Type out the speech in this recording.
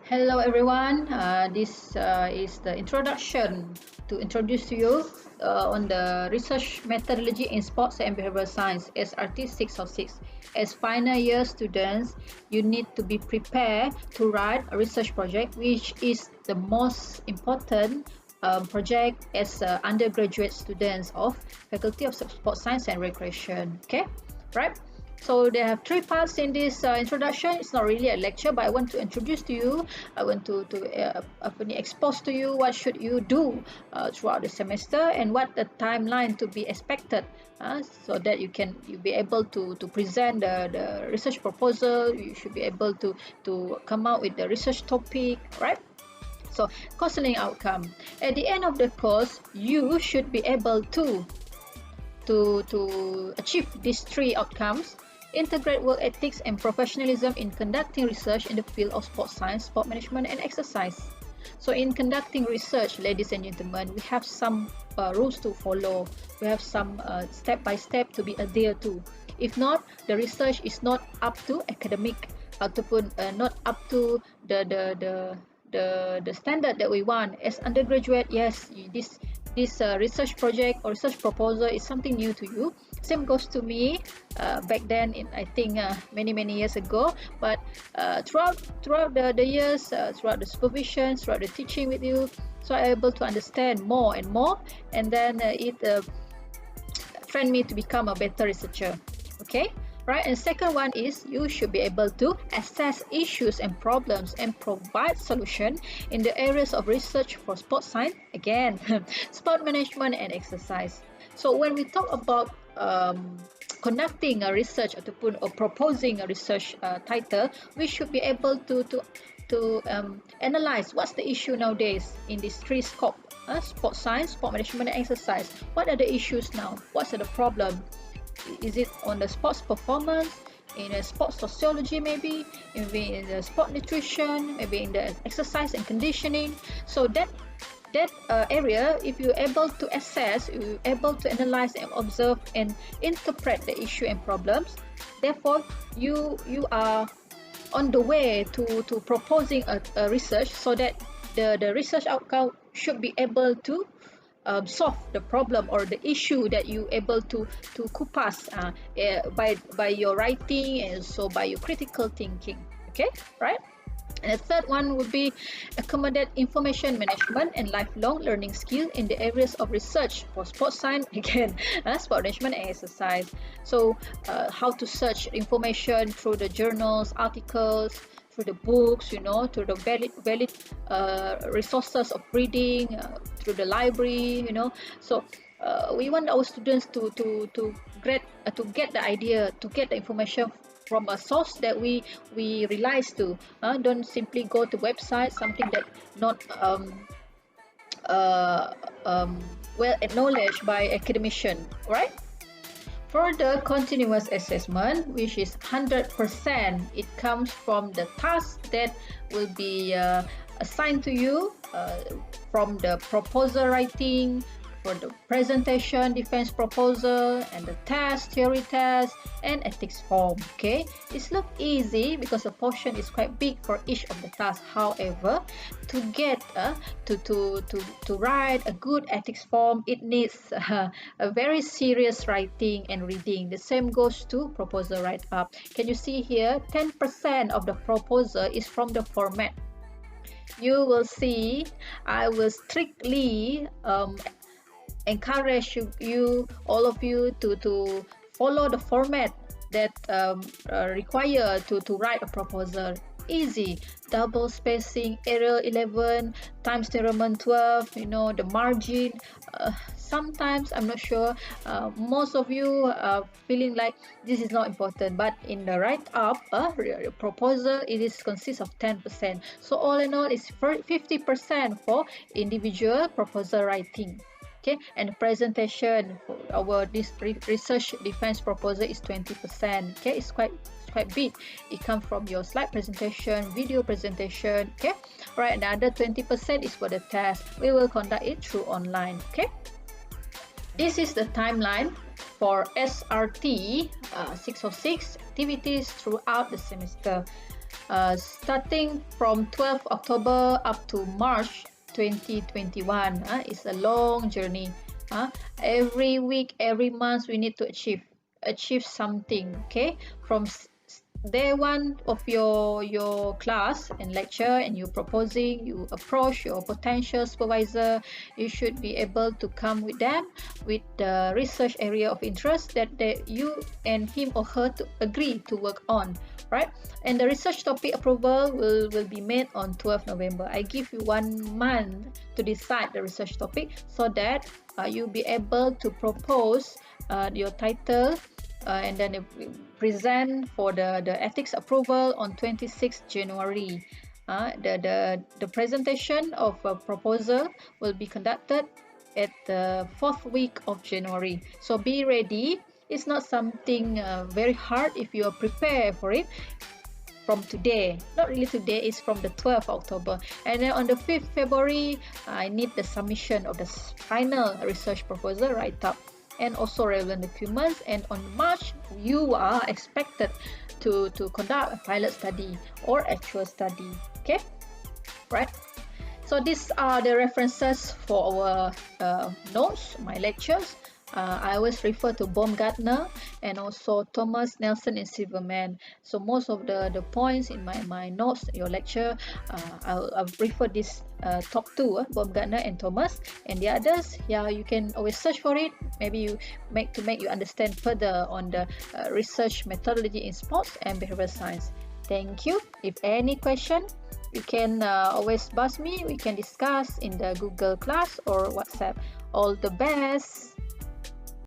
Hello everyone, this is the introduction to introduce to you on the research methodology in sports and behavioral science SRT606. As final year students, you need to be prepared to write a research project, which is the most important project as undergraduate students of Faculty of Sports Science and Recreation. Okay, right? So they have three parts in this introduction. It's not really a lecture, but I want to introduce to you. I want to expose to you what should you do throughout the semester and what the timeline to be expected, so that you be able to present the research proposal. You should be able to come out with the research topic, right? So counseling outcome. At the end of the course, you should be able to achieve these three outcomes: integrate work ethics and professionalism in conducting research in the field of sports science, sport management, and exercise. So in conducting research, ladies and gentlemen, we have some rules to follow. We have some step-by-step to be adhered to. If not, the research is not up to academic ataupun not up to the standard that we want. As undergraduate, yes, this research project or research proposal is something new to you. Same goes to me back then, I think many years ago. But throughout the years, throughout the supervision, throughout the teaching with you, so I'm able to understand more and more, and then it trained me to become a better researcher. Okay. Right, and second one is you should be able to assess issues and problems and provide solution in the areas of research for sports science, again, sport management and exercise. So when we talk about conducting a research or proposing a research title, we should be able to analyze what's the issue nowadays in these three scopes: sport science, sport management and exercise. What are the issues now? What's the problem? Is it on the sports performance, in the sports sociology, maybe in the sport nutrition, maybe in the exercise and conditioning? So that area, if you're able to assess, you're able to analyze and observe and interpret the issue and problems, therefore you are on the way to proposing a research, so that the research outcome should be able to solve the problem or the issue that you able to kupas by your writing and so by your critical thinking. Okay, right? And the third one would be accommodate information management and lifelong learning skill in the areas of research for sports science, again, sport management and exercise. So how to search information through the journals, articles, through the books, through the valid resources of reading, through the library, So we want our students to get the idea, to get the information from a source that we realize to. Don't simply go to website, something that not well acknowledged by academician, right? For the continuous assessment, which is 100%, it comes from the task that will be assigned to you from the proposal writing, for the presentation, defense proposal, and the test, theory test, and ethics form. Okay, it's look easy because the portion is quite big for each of the tasks. However, to get to write a good ethics form, it needs a very serious writing and reading. The same goes to proposal write up. Can you see here? 10% of the proposal is from the format. You will see I will strictly encourage all of you to follow the format that require to write a proposal. Easy, double spacing, Arial 11 times the Roman 12, the margin. Sometimes I'm not sure, most of you are feeling like this is not important, but in the write-up proposal, it is consists of 10%. So all in all, it's 50% for individual proposal writing. Okay, and the presentation for our research defense proposal is 20%. Okay, it's quite big. It comes from your slide presentation, video presentation. Okay, right. Another 20% is for the test. We will conduct it through online. Okay, this is the timeline for SRT 606 activities throughout the semester. starting from 12 October up to March 2021. It's a long journey. Every week, every month, we need to achieve something. Okay, from day one of your class and lecture, and you proposing, you approach your potential supervisor. You should be able to come with them with the research area of interest that you and him or her to agree to work on, right? And the research topic approval will be made on 12 November. I give you 1 month to decide the research topic, so that you'll be able to propose your title, and then present for the ethics approval on 26 January. The presentation of a proposal will be conducted at the 4th week of January. So be ready. It's not something very hard if you are prepared for it from today. Not really today, it's from the 12th October. And then on the 5th February, I need the submission of the final research proposal write-up and also relevant documents. And on March, you are expected to conduct a pilot study or actual study. Okay, right? So these are the references for our notes, my lectures. I always refer to Baumgartner and also Thomas, Nelson, and Silverman. So most of the points in my notes, your lecture, I'll refer this top two, Baumgartner and Thomas, and the others, yeah, you can always search for it. Maybe you make you understand further on the research methodology in sports and behavioral science. Thank you. If any question, you can always buzz me. We can discuss in the Google class or WhatsApp. All the best.